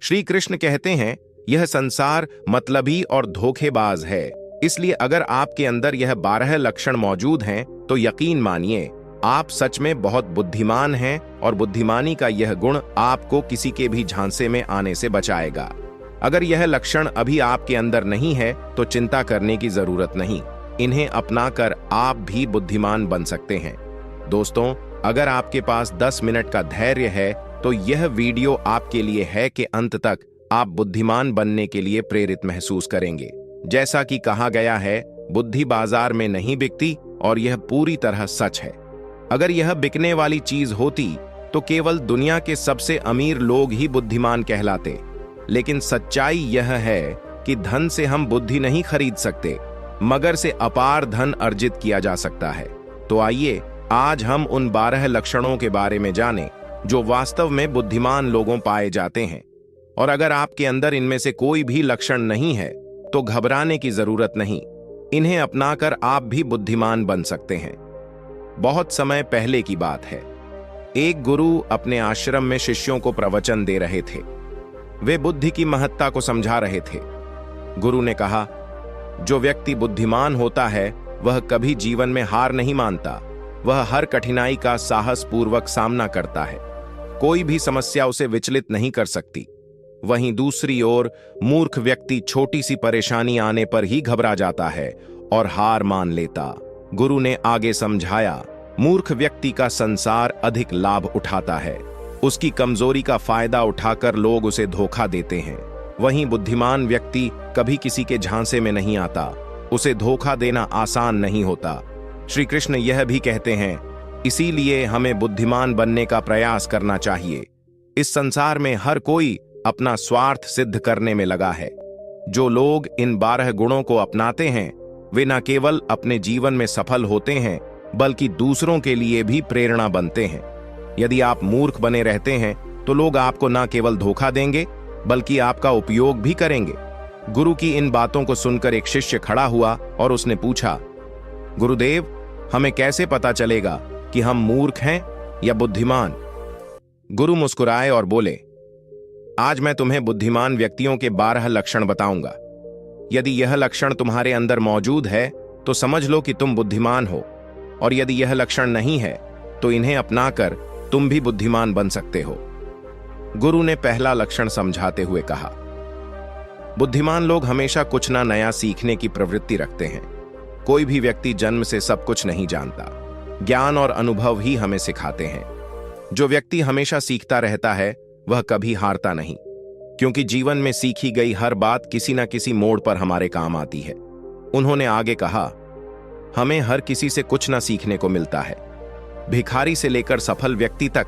श्री कृष्ण कहते हैं, यह संसार मतलबी और धोखेबाज है। इसलिए अगर आपके अंदर यह 12 लक्षण मौजूद हैं तो यकीन मानिए आप सच में बहुत बुद्धिमान हैं और बुद्धिमानी का यह गुण आपको किसी के भी झांसे में आने से बचाएगा। अगर यह लक्षण अभी आपके अंदर नहीं है तो चिंता करने की जरूरत नहीं। इन्हें अपनाकर आप भी बुद्धिमान बन सकते हैं। दोस्तों, अगर आपके पास 10 मिनट का धैर्य है तो यह वीडियो आपके लिए है कि अंत तक आप बुद्धिमान बनने के लिए प्रेरित महसूस करेंगे। जैसा कि कहा गया है, बुद्धि बाजार में नहीं बिकती, और यह पूरी तरह सच है। अगर यह बिकने वाली चीज होती तो केवल दुनिया के सबसे अमीर लोग ही बुद्धिमान कहलाते। लेकिन सच्चाई यह है कि धन से हम बुद्धि नहीं खरीद सकते, मगर से अपार धन अर्जित किया जा सकता है। तो आइए आज हम उन 12 लक्षणों के बारे में जानें जो वास्तव में बुद्धिमान लोगों पाए जाते हैं। और अगर आपके अंदर इनमें से कोई भी लक्षण नहीं है तो घबराने की जरूरत नहीं। इन्हें अपनाकर आप भी बुद्धिमान बन सकते हैं। बहुत समय पहले की बात है। एक गुरु अपने आश्रम में शिष्यों को प्रवचन दे रहे थे। वे बुद्धि की महत्ता को समझा रहे थे। गुरु ने कहा, जो व्यक्ति बुद्धिमान होता है वह कभी जीवन में हार नहीं मानता। वह हर कठिनाई का साहसपूर्वक सामना करता है। कोई भी समस्या उसे विचलित नहीं कर सकती। वहीं दूसरी ओर मूर्ख व्यक्ति छोटी सी परेशानी आने पर ही घबरा जाता है और हार मान लेता। गुरु ने आगे समझाया, मूर्ख व्यक्ति का संसार अधिक लाभ उठाता है। उसकी कमजोरी का फायदा उठाकर लोग उसे धोखा देते हैं। वहीं बुद्धिमान व्यक्ति कभी किसी के झांसे में नहीं आता। उसे धोखा देना आसान नहीं होता। श्री कृष्ण यह भी कहते हैं, इसीलिए हमें बुद्धिमान बनने का प्रयास करना चाहिए। इस संसार में हर कोई अपना स्वार्थ सिद्ध करने में लगा है। जो लोग इन 12 गुणों को अपनाते हैं वे न केवल अपने जीवन में सफल होते हैं बल्कि दूसरों के लिए भी प्रेरणा बनते हैं। यदि आप मूर्ख बने रहते हैं तो लोग आपको न केवल धोखा देंगे बल्कि आपका उपयोग भी करेंगे। गुरु की इन बातों को सुनकर एक शिष्य खड़ा हुआ और उसने पूछा, गुरुदेव, हमें कैसे पता चलेगा कि हम मूर्ख हैं या बुद्धिमान? गुरु मुस्कुराए और बोले, आज मैं तुम्हें बुद्धिमान व्यक्तियों के 12 लक्षण बताऊंगा। यदि यह लक्षण तुम्हारे अंदर मौजूद है तो समझ लो कि तुम बुद्धिमान हो, और यदि यह लक्षण नहीं है तो इन्हें अपनाकर तुम भी बुद्धिमान बन सकते हो। गुरु ने पहला लक्षण समझाते हुए कहा, बुद्धिमान लोग हमेशा कुछ ना नया सीखने की प्रवृत्ति रखते हैं। कोई भी व्यक्ति जन्म से सब कुछ नहीं जानता। ज्ञान और अनुभव ही हमें सिखाते हैं। जो व्यक्ति हमेशा सीखता रहता है वह कभी हारता नहीं, क्योंकि जीवन में सीखी गई हर बात किसी न किसी मोड़ पर हमारे काम आती है। उन्होंने आगे कहा, हमें हर किसी से कुछ न सीखने को मिलता है। भिखारी से लेकर सफल व्यक्ति तक,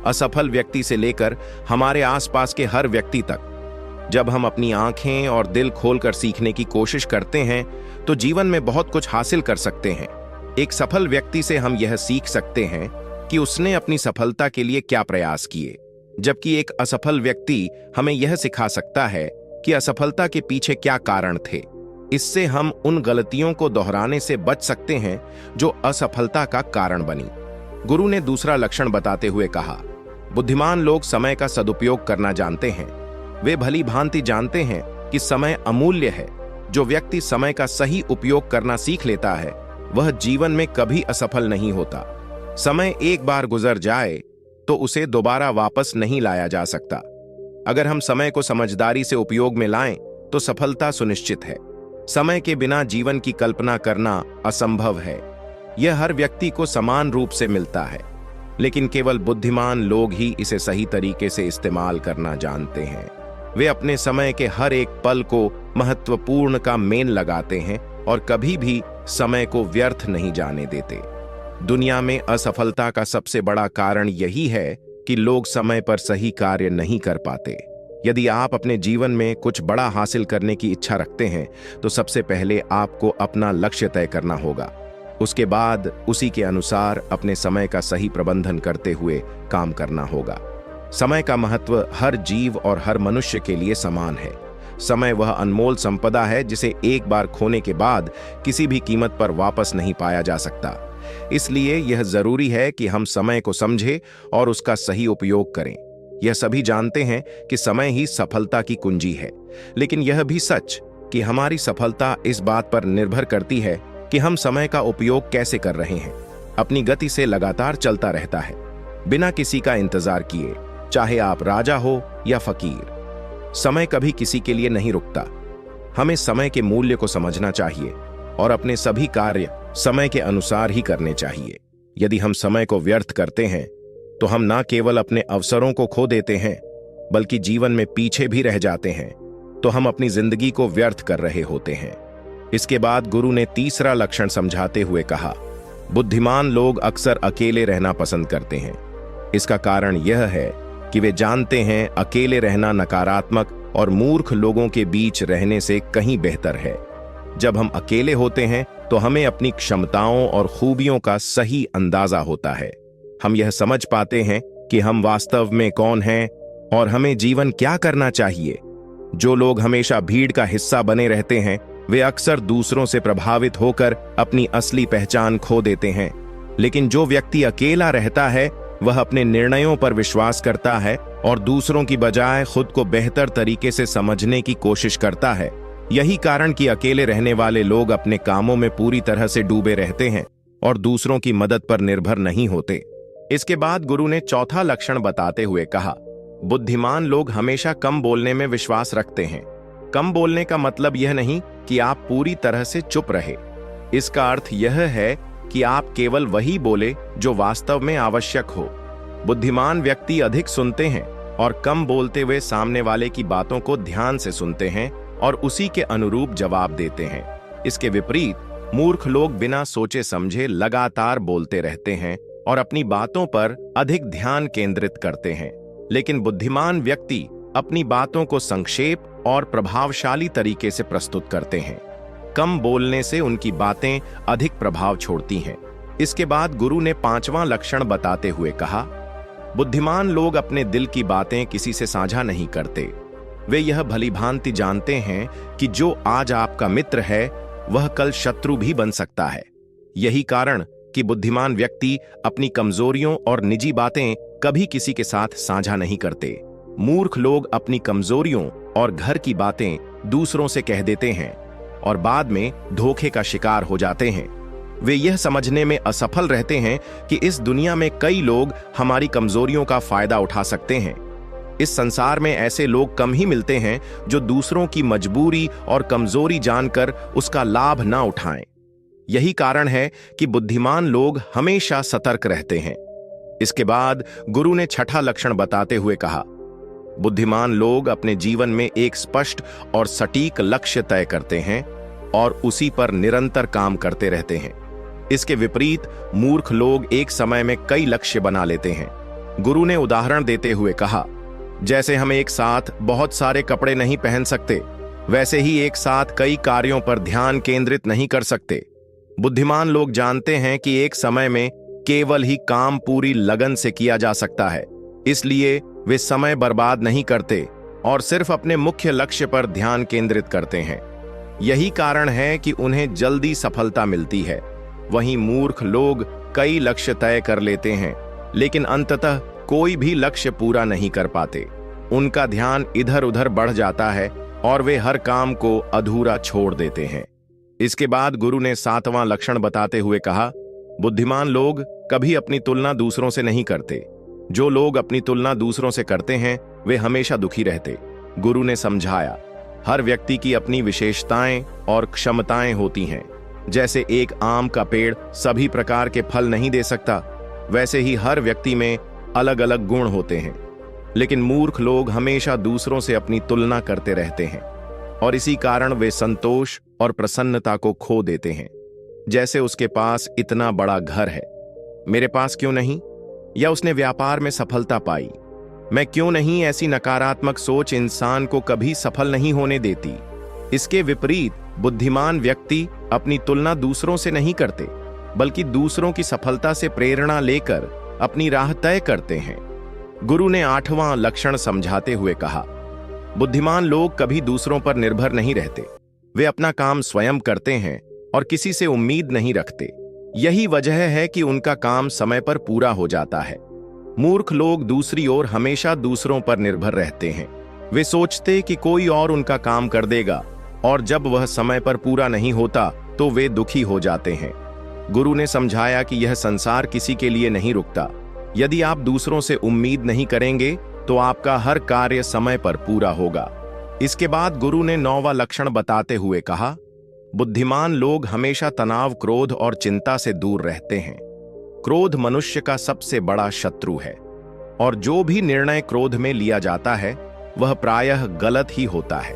असफल व्यक्ति से लेकर हमारे आसपास के हर व्यक्ति तक। जब हम अपनी आंखें और दिल खोलकर सीखने की कोशिश करते हैं तो जीवन में बहुत कुछ हासिल कर सकते हैं। एक सफल व्यक्ति से हम यह सीख सकते हैं कि उसने अपनी सफलता के लिए क्या प्रयास किए, जबकि एक असफल व्यक्ति हमें यह सिखा सकता है कि असफलता के पीछे क्या कारण थे। इससे हम उन गलतियों को दोहराने से बच सकते हैं जो असफलता का कारण बनी। गुरु ने दूसरा लक्षण बताते हुए कहा, बुद्धिमान लोग समय का सदुपयोग करना जानते हैं। वे भली भांति जानते हैं कि समय अमूल्य है। जो व्यक्ति समय का सही उपयोग करना सीख लेता है वह जीवन में कभी असफल नहीं होता। समय एक बार गुजर जाए तो उसे दोबारा वापस नहीं लाया जा सकता। अगर हम समय को समझदारी से उपयोग में लाएं तो सफलता सुनिश्चित है। समय के बिना जीवन की कल्पना करना असंभव है। यह हर व्यक्ति को समान रूप से मिलता है, लेकिन केवल बुद्धिमान लोग ही इसे सही तरीके से इस्तेमाल करना जानते हैं। वे अपने समय के हर एक पल को महत्वपूर्ण का मेल लगाते हैं और कभी भी समय को व्यर्थ नहीं जाने देते। दुनिया में असफलता का सबसे बड़ा कारण यही है कि लोग समय पर सही कार्य नहीं कर पाते। यदि आप अपने जीवन में कुछ बड़ा हासिल करने की इच्छा रखते हैं तो सबसे पहले आपको अपना लक्ष्य तय करना होगा। उसके बाद उसी के अनुसार अपने समय का सही प्रबंधन करते हुए काम करना होगा। समय का महत्व हर जीव और हर मनुष्य के लिए समान है। समय वह अनमोल संपदा है जिसे एक बार खोने के बाद किसी भी कीमत पर वापस नहीं पाया जा सकता। इसलिए यह जरूरी है कि हम समय को समझें और उसका सही उपयोग करें। यह सभी जानते हैं कि समय ही सफलता की कुंजी है, लेकिन यह भी सच कि हमारी सफलता इस बात पर निर्भर करती है कि हम समय का उपयोग कैसे कर रहे हैं। अपनी गति से लगातार चलता रहता है, बिना किसी का इंतजार किए, चाहे आप राजा हो या फकीर। समय कभी किसी के लिए नहीं रुकता। हमें समय के मूल्य को समझना चाहिए और अपने सभी कार्य समय के अनुसार ही करने चाहिए। यदि हम समय को व्यर्थ करते हैं तो हम न केवल अपने अवसरों को खो देते हैं, बल्कि जीवन में पीछे भी रह जाते हैं, तो हम अपनी जिंदगी को व्यर्थ कर रहे होते हैं। इसके बाद गुरु ने तीसरा लक्षण समझाते हुए कहा, बुद्धिमान लोग अक्सर अकेले रहना पसंद करते हैं। इसका कारण यह है कि वे जानते हैं अकेले रहना नकारात्मक और मूर्ख लोगों के बीच रहने से कहीं बेहतर है। जब हम अकेले होते हैं तो हमें अपनी क्षमताओं और खूबियों का सही अंदाजा होता है। हम यह समझ पाते हैं कि हम वास्तव में कौन हैं और हमें जीवन क्या करना चाहिए। जो लोग हमेशा भीड़ का हिस्सा बने रहते हैं, वे अक्सर दूसरों से प्रभावित होकर अपनी असली पहचान खो देते हैं। लेकिन जो व्यक्ति अकेला रहता है, वह अपने निर्णयों पर विश्वास करता है और दूसरों की बजाय खुद को बेहतर तरीके से समझने की कोशिश करता है। यही कारण कि अकेले रहने वाले लोग अपने कामों में पूरी तरह से डूबे रहते हैं और दूसरों की मदद पर निर्भर नहीं होते। इसके बाद गुरु ने चौथा लक्षण बताते हुए कहा, बुद्धिमान लोग हमेशा कम बोलने में विश्वास रखते हैं। कम बोलने का मतलब यह नहीं कि आप पूरी तरह से चुप रहे। इसका अर्थ यह है कि आप केवल वही बोले जो वास्तव में आवश्यक हो। बुद्धिमान व्यक्ति अधिक सुनते हैं और कम बोलते हुए सामने वाले की बातों को ध्यान से सुनते हैं और उसी के अनुरूप जवाब देते हैं। इसके विपरीत मूर्ख लोग बिना सोचे समझे लगातार बोलते रहते हैं और अपनी बातों पर अधिक ध्यान केंद्रित करते हैं। लेकिन बुद्धिमान व्यक्ति अपनी बातों को संक्षेप और प्रभावशाली तरीके से प्रस्तुत करते हैं। कम बोलने से उनकी बातें अधिक प्रभाव छोड़ती हैं। इसके बाद गुरु ने पांचवां लक्षण बताते हुए कहा, बुद्धिमान लोग अपने दिल की बातें किसी से साझा नहीं करते। वे यह भलीभांति जानते हैं कि जो आज आपका मित्र है, वह कल शत्रु भी बन सकता है। यही कारण कि बुद्धिमान व्यक्ति अपनी कमजोरियों और निजी बातें कभी किसी के साथ साझा नहीं करते। मूर्ख लोग अपनी कमजोरियों और घर की बातें दूसरों से कह देते हैं और बाद में धोखे का शिकार हो जाते हैं। वे यह समझने में असफल रहते हैं कि इस दुनिया में कई लोग हमारी कमजोरियों का फायदा उठा सकते हैं। इस संसार में ऐसे लोग कम ही मिलते हैं जो दूसरों की मजबूरी और कमजोरी जानकर उसका लाभ ना उठाएं। यही कारण है कि बुद्धिमान लोग हमेशा सतर्क रहते हैं। इसके बाद गुरु ने छठा लक्षण बताते हुए कहा, बुद्धिमान लोग अपने जीवन में एक स्पष्ट और सटीक लक्ष्य तय करते हैं और उसी पर निरंतर काम करते रहते हैं। इसके विपरीत मूर्ख लोग एक समय में कई लक्ष्य बना लेते हैं। गुरु ने उदाहरण देते हुए कहा, जैसे हम एक साथ बहुत सारे कपड़े नहीं पहन सकते, वैसे ही एक साथ कई कार्यों पर ध्यान केंद्रित नहीं कर सकते। बुद्धिमान लोग जानते हैं कि एक समय में केवल ही काम पूरी लगन से किया जा सकता है, इसलिए वे समय बर्बाद नहीं करते और सिर्फ अपने मुख्य लक्ष्य पर ध्यान केंद्रित करते हैं। यही कारण है कि उन्हें जल्दी सफलता मिलती है। वहीं मूर्ख लोग कई लक्ष्य तय कर लेते हैं, लेकिन अंततः कोई भी लक्ष्य पूरा नहीं कर पाते। उनका ध्यान इधर उधर बढ़ जाता है और वे हर काम को अधूरा छोड़ देते हैं। इसके बाद गुरु ने सातवां लक्षण बताते हुए कहा, बुद्धिमान लोग कभी अपनी तुलना दूसरों से नहीं करते। जो लोग अपनी तुलना दूसरों से करते हैं, वे हमेशा दुखी रहते। गुरु ने समझाया, हर व्यक्ति की अपनी विशेषताएं और क्षमताएं होती हैं। जैसे एक आम का पेड़ सभी प्रकार के फल नहीं दे सकता, वैसे ही हर व्यक्ति में अलग अलग गुण होते हैं। लेकिन मूर्ख लोग हमेशा दूसरों से अपनी तुलना करते रहते हैं और इसी कारण वे संतोष और प्रसन्नता को खो देते हैं। जैसे उसके पास इतना बड़ा घर है, मेरे पास क्यों नहीं? या उसने व्यापार में सफलता पाई, मैं क्यों नहीं? ऐसी नकारात्मक सोच इंसान को कभी सफल नहीं होने देती। इसके विपरीत बुद्धिमान व्यक्ति अपनी तुलना दूसरों से नहीं करते, बल्कि दूसरों की सफलता से प्रेरणा लेकर अपनी राह तय करते हैं। गुरु ने आठवां लक्षण समझाते हुए कहा, बुद्धिमान लोग कभी दूसरों पर निर्भर नहीं रहते। वे अपना काम स्वयं करते हैं और किसी से उम्मीद नहीं रखते। यही वजह है कि उनका काम समय पर पूरा हो जाता है। मूर्ख लोग दूसरी ओर हमेशा दूसरों पर निर्भर रहते हैं। वे सोचते कि कोई और उनका काम कर देगा, और जब वह समय पर पूरा नहीं होता तो वे दुखी हो जाते हैं। गुरु ने समझाया कि यह संसार किसी के लिए नहीं रुकता। यदि आप दूसरों से उम्मीद नहीं करेंगे तो आपका हर कार्य समय पर पूरा होगा। इसके बाद गुरु ने 9वां लक्षण बताते हुए कहा, बुद्धिमान लोग हमेशा तनाव, क्रोध और चिंता से दूर रहते हैं। क्रोध मनुष्य का सबसे बड़ा शत्रु है, और जो भी निर्णय क्रोध में लिया जाता है वह प्रायः गलत ही होता है।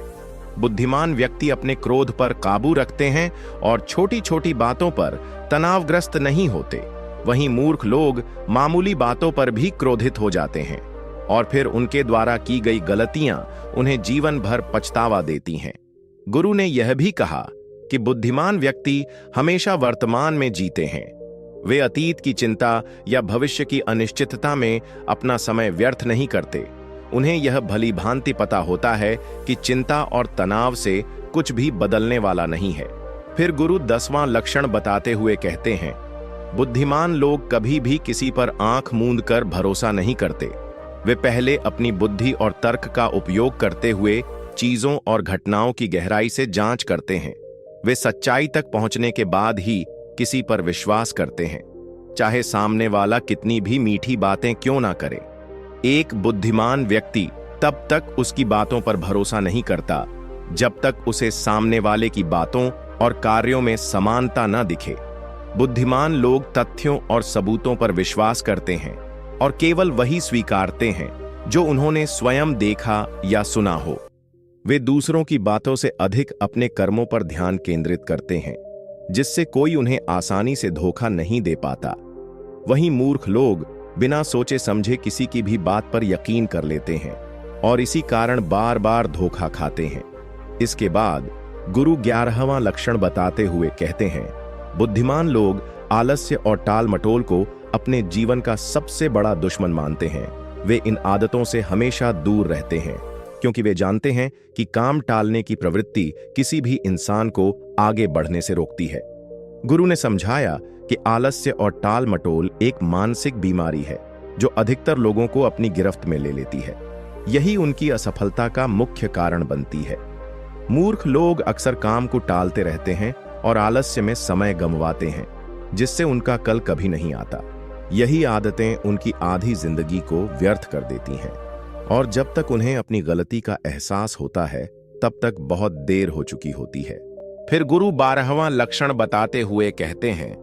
बुद्धिमान व्यक्ति अपने क्रोध पर काबू रखते हैं और छोटी छोटी बातों पर तनावग्रस्त नहीं होते। वहीं मूर्ख लोग मामूली बातों पर भी क्रोधित हो जाते हैं, और फिर उनके द्वारा की गई गलतियां उन्हें जीवन भर पछतावा देती हैं। गुरु ने यह भी कहा कि बुद्धिमान व्यक्ति हमेशा वर्तमान में जीते हैं। वे अतीत की चिंता या भविष्य की अनिश्चितता में अपना समय व्यर्थ नहीं करते। उन्हें यह भली भांति पता होता है कि चिंता और तनाव से कुछ भी बदलने वाला नहीं है। फिर गुरु 10वां लक्षण बताते हुए कहते हैं, बुद्धिमान लोग कभी भी किसी पर आंख मूंद कर भरोसा नहीं करते। वे पहले अपनी बुद्धि और तर्क का उपयोग करते हुए चीजों और घटनाओं की गहराई से जांच करते हैं। वे सच्चाई तक पहुंचने के बाद ही किसी पर विश्वास करते हैं, चाहे सामने वाला कितनी भी मीठी बातें क्यों ना करे। एक बुद्धिमान व्यक्ति तब तक उसकी बातों पर भरोसा नहीं करता जब तक उसे सामने वाले की बातों और कार्यों में समानता न दिखे। बुद्धिमान लोग तथ्यों और सबूतों पर विश्वास करते हैं और केवल वही स्वीकारते हैं जो उन्होंने स्वयं देखा या सुना हो। वे दूसरों की बातों से अधिक अपने कर्मों पर ध्यान केंद्रित करते हैं, जिससे कोई उन्हें आसानी से धोखा नहीं दे पाता। वहीं मूर्ख लोग बिना सोचे समझे किसी की भी बात पर यकीन कर लेते हैं और इसी कारण बार बार धोखा खाते हैं। इसके बाद गुरु 11वां लक्षण बताते हुए कहते हैं, बुद्धिमान लोग आलस्य और टाल मटोल को अपने जीवन का सबसे बड़ा दुश्मन मानते हैं। वे इन आदतों से हमेशा दूर रहते हैं, क्योंकि वे जानते हैं कि काम टालने की प्रवृत्ति किसी भी इंसान को आगे बढ़ने से रोकती है। गुरु ने समझाया कि आलस्य और टाल मटोल एक मानसिक बीमारी है जो अधिकतर लोगों को अपनी गिरफ्त में ले लेती है। यही उनकी असफलता का मुख्य कारण बनती है। मूर्ख लोग अक्सर काम को टालते रहते हैं और आलस्य में समय गंवाते हैं, जिससे उनका कल कभी नहीं आता। यही आदतें उनकी आधी जिंदगी को व्यर्थ कर देती हैं, और जब तक उन्हें अपनी गलती का एहसास होता है तब तक बहुत देर हो चुकी होती है। फिर गुरु 12वां लक्षण बताते हुए कहते हैं,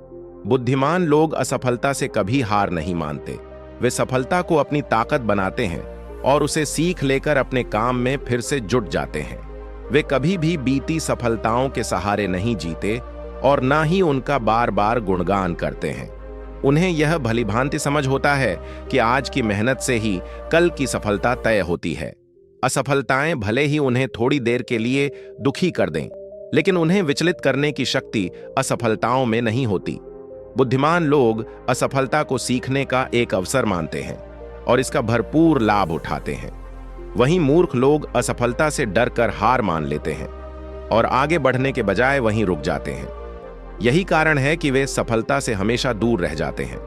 बुद्धिमान लोग असफलता से कभी हार नहीं मानते। वे सफलता को अपनी ताकत बनाते हैं और उसे सीख लेकर अपने काम में फिर से जुट जाते हैं। वे कभी भी बीती सफलताओं के सहारे नहीं जीते और ना ही उनका बार बार गुणगान करते हैं। उन्हें यह भलीभांति समझ होता है कि आज की मेहनत से ही कल की सफलता तय होती है। असफलताएं भले ही उन्हें थोड़ी देर के लिए दुखी कर दें, लेकिन उन्हें विचलित करने की शक्ति असफलताओं में नहीं होती। बुद्धिमान लोग असफलता को सीखने का एक अवसर मानते हैं और इसका भरपूर लाभ उठाते हैं। वहीं मूर्ख लोग असफलता से डरकर हार मान लेते हैं और आगे बढ़ने के बजाय वहीं रुक जाते हैं। यही कारण है कि वे सफलता से हमेशा दूर रह जाते हैं।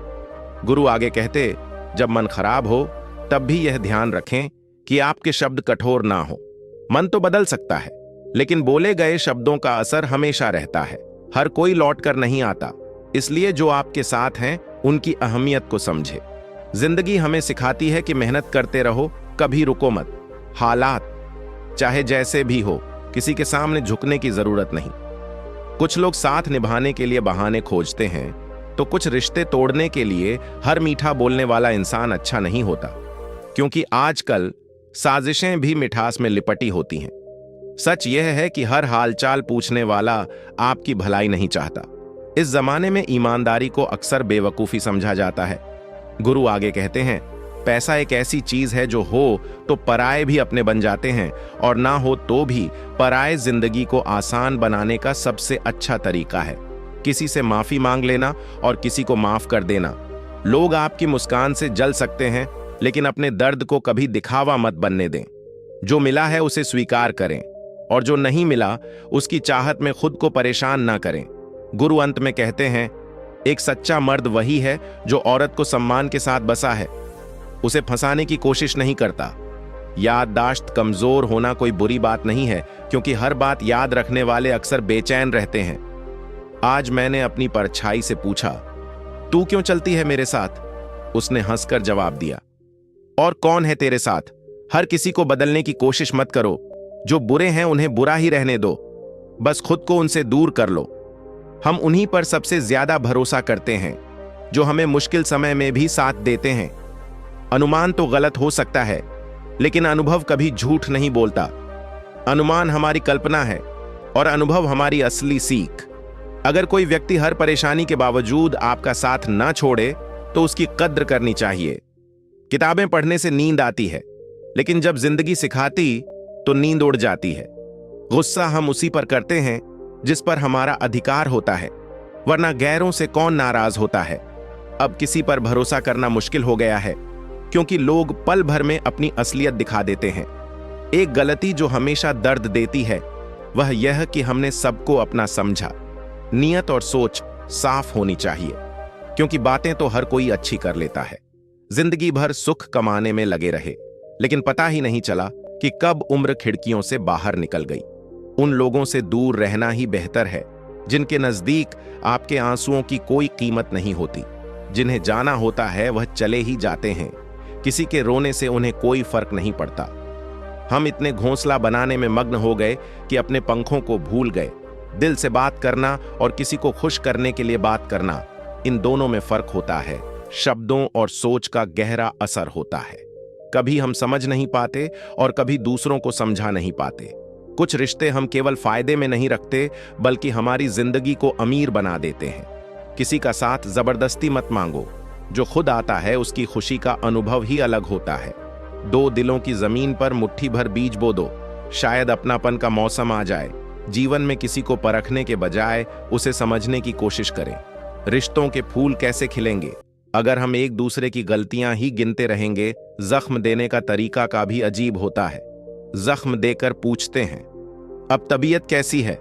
गुरु आगे कहते, जब मन खराब हो तब भी यह ध्यान रखें कि आपके शब्द कठोर ना हो। मन तो बदल सकता है, लेकिन बोले गए शब्दों का असर हमेशा रहता है। हर कोई लौट कर नहीं आता, इसलिए जो आपके साथ हैं उनकी अहमियत को समझे। जिंदगी हमें सिखाती है कि मेहनत करते रहो, कभी रुको मत। हालात चाहे जैसे भी हो, किसी के सामने झुकने की जरूरत नहीं। कुछ लोग साथ निभाने के लिए बहाने खोजते हैं, तो कुछ रिश्ते तोड़ने के लिए हर मीठा बोलने वाला इंसान अच्छा नहीं होता, क्योंकि आजकल साजिशें भी मिठास में लिपटी होती हैं। सच यह है कि हर हालचाल पूछने वाला आपकी भलाई नहीं चाहता। इस जमाने में ईमानदारी को अक्सर बेवकूफी समझा जाता है। गुरु आगे कहते हैं, पैसा एक ऐसी चीज है जो हो तो पराये भी अपने बन जाते हैं, और ना हो तो भी पराये जिंदगी को आसान बनाने का सबसे अच्छा तरीका है किसी से माफी मांग लेना और किसी को माफ कर देना। लोग आपकी मुस्कान से जल सकते हैं, लेकिन अपने दर्द को कभी दिखावा मत बनने दें। जो मिला है उसे स्वीकार करें, और जो नहीं मिला उसकी चाहत में खुद को परेशान ना करें। गुरु अंत में कहते हैं, एक सच्चा मर्द वही है जो औरत को सम्मान के साथ बसा है। उसे फंसाने की कोशिश नहीं करता। याददाश्त कमजोर होना कोई बुरी बात नहीं है, क्योंकि हर बात याद रखने वाले अक्सर बेचैन रहते हैं। आज मैंने अपनी परछाई से पूछा, तू क्यों चलती है मेरे साथ? उसने हंसकर जवाब दिया, और कौन है तेरे साथ? हर किसी को बदलने की कोशिश मत करो। जो बुरे हैं उन्हें बुरा ही रहने दो, बस खुद को उनसे दूर कर लो। हम उन्हीं पर सबसे ज्यादा भरोसा करते हैं जो हमें मुश्किल समय में भी साथ देते हैं। अनुमान तो गलत हो सकता है, लेकिन अनुभव कभी झूठ नहीं बोलता। अनुमान हमारी कल्पना है और अनुभव हमारी असली सीख। अगर कोई व्यक्ति हर परेशानी के बावजूद आपका साथ ना छोड़े तो उसकी कद्र करनी चाहिए। किताबें पढ़ने से नींद आती है, लेकिन जब जिंदगी सिखाती तो नींद उड़ जाती है। गुस्सा हम उसी पर करते हैं जिस पर हमारा अधिकार होता है, वरना गैरों से कौन नाराज होता है। अब किसी पर भरोसा करना मुश्किल हो गया है, क्योंकि लोग पल भर में अपनी असलियत दिखा देते हैं। एक गलती जो हमेशा दर्द देती है वह यह कि हमने सबको अपना समझा। नियत और सोच साफ होनी चाहिए, क्योंकि बातें तो हर कोई अच्छी कर लेता है। जिंदगी भर सुख कमाने में लगे रहे, लेकिन पता ही नहीं चला कि कब उम्र खिड़कियों से बाहर निकल गई। उन लोगों से दूर रहना ही बेहतर है जिनके नजदीक आपके आंसुओं की कोई कीमत नहीं होती। जिन्हें जाना होता है वह चले ही जाते हैं। किसी के रोने से उन्हें कोई फर्क नहीं पड़ता। हम इतने घोंसला बनाने में मग्न हो गए कि अपने पंखों को भूल गए। दिल से बात करना और किसी को खुश करने के लिए बात करना, इन दोनों में फर्क होता है। शब्दों और सोच का गहरा असर होता है। कभी हम समझ नहीं पाते और कभी दूसरों को समझा नहीं पाते। कुछ रिश्ते हम केवल फायदे में नहीं रखते, बल्कि हमारी जिंदगी को अमीर बना देते हैं। किसी का साथ जबरदस्ती मत मांगो। जो खुद आता है उसकी खुशी का अनुभव ही अलग होता है। दो दिलों की जमीन पर मुट्ठी भर बीज बो दो, शायद अपनापन का मौसम आ जाए। जीवन में किसी को परखने के बजाय उसे समझने की कोशिश करें। रिश्तों के फूल कैसे खिलेंगे अगर हम एक दूसरे की गलतियां ही गिनते रहेंगे? जख्म देने का तरीका का भी अजीब होता है। जख्म देकर पूछते हैं, अब तबीयत कैसी है?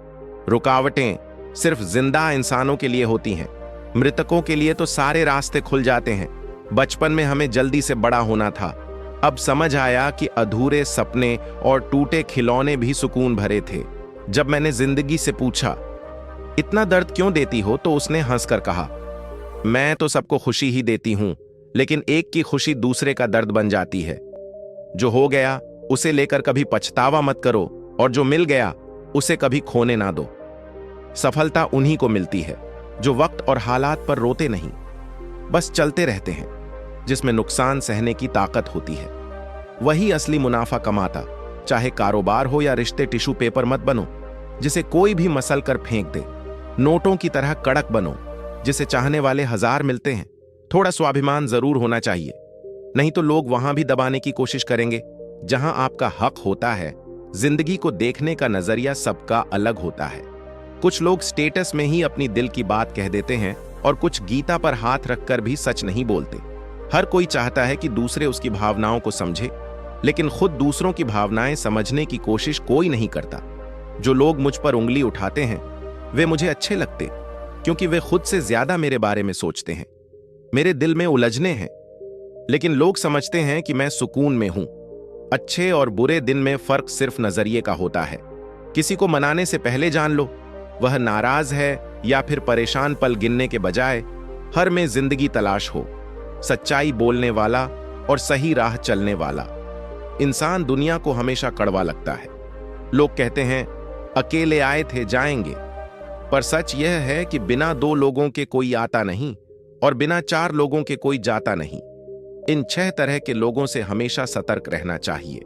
रुकावटें सिर्फ जिंदा इंसानों के लिए होती हैं। मृतकों के लिए तो सारे रास्ते खुल जाते हैं। बचपन में हमें जल्दी से बड़ा होना था। अब समझ आया कि अधूरे सपने और टूटे खिलौने भी सुकून भरे थे। जब मैंने जिंदगी से पूछा, इतना दर्द क्यों देती हो, तो उसने हंसकर कहा, मैं तो सबको खुशी ही देती हूं, लेकिन एक की खुशी दूसरे का दर्द बन जाती है। जो हो गया उसे लेकर कभी पछतावा मत करो, और जो मिल गया उसे कभी खोने ना दो। सफलता उन्हीं को मिलती है जो वक्त और हालात पर रोते नहीं, बस चलते रहते हैं। जिसमें नुकसान सहने की ताकत होती है वही असली मुनाफा कमाता। चाहे कारोबार हो या रिश्ते, टिश्यू पेपर मत बनो जिसे कोई भी मसल कर फेंक दे। नोटों की तरह कड़क बनो जिसे चाहने वाले 1000 मिलते हैं। थोड़ा स्वाभिमान जरूर होना चाहिए, नहीं तो लोग वहां भी दबाने की कोशिश करेंगे जहां आपका हक होता है। जिंदगी को देखने का नजरिया सबका अलग होता है। कुछ लोग स्टेटस में ही अपनी दिल की बात कह देते हैं और कुछ गीता पर हाथ रखकर भी सच नहीं बोलते। हर कोई चाहता है कि दूसरे उसकी भावनाओं को समझे, लेकिन खुद दूसरों की भावनाएं समझने की कोशिश कोई नहीं करता। जो लोग मुझ पर उंगली उठाते हैं वे मुझे अच्छे लगते, क्योंकि वे खुद से ज्यादा मेरे बारे में सोचते हैं। मेरे दिल में उलझने हैं, लेकिन लोग समझते हैं कि मैं सुकून में हूं। अच्छे और बुरे दिन में फर्क सिर्फ नजरिए का होता है। किसी को मनाने से पहले जान लो वह नाराज है या फिर परेशान पल गिनने के बजाय हर में जिंदगी तलाश हो। सच्चाई बोलने वाला और सही राह चलने वाला इंसान दुनिया को हमेशा कड़वा लगता है। लोग कहते हैं अकेले आए थे जाएंगे, पर सच यह है कि बिना 2 लोगों के कोई आता नहीं और बिना 4 लोगों के कोई जाता नहीं। इन 6 तरह के लोगों से हमेशा सतर्क रहना चाहिए।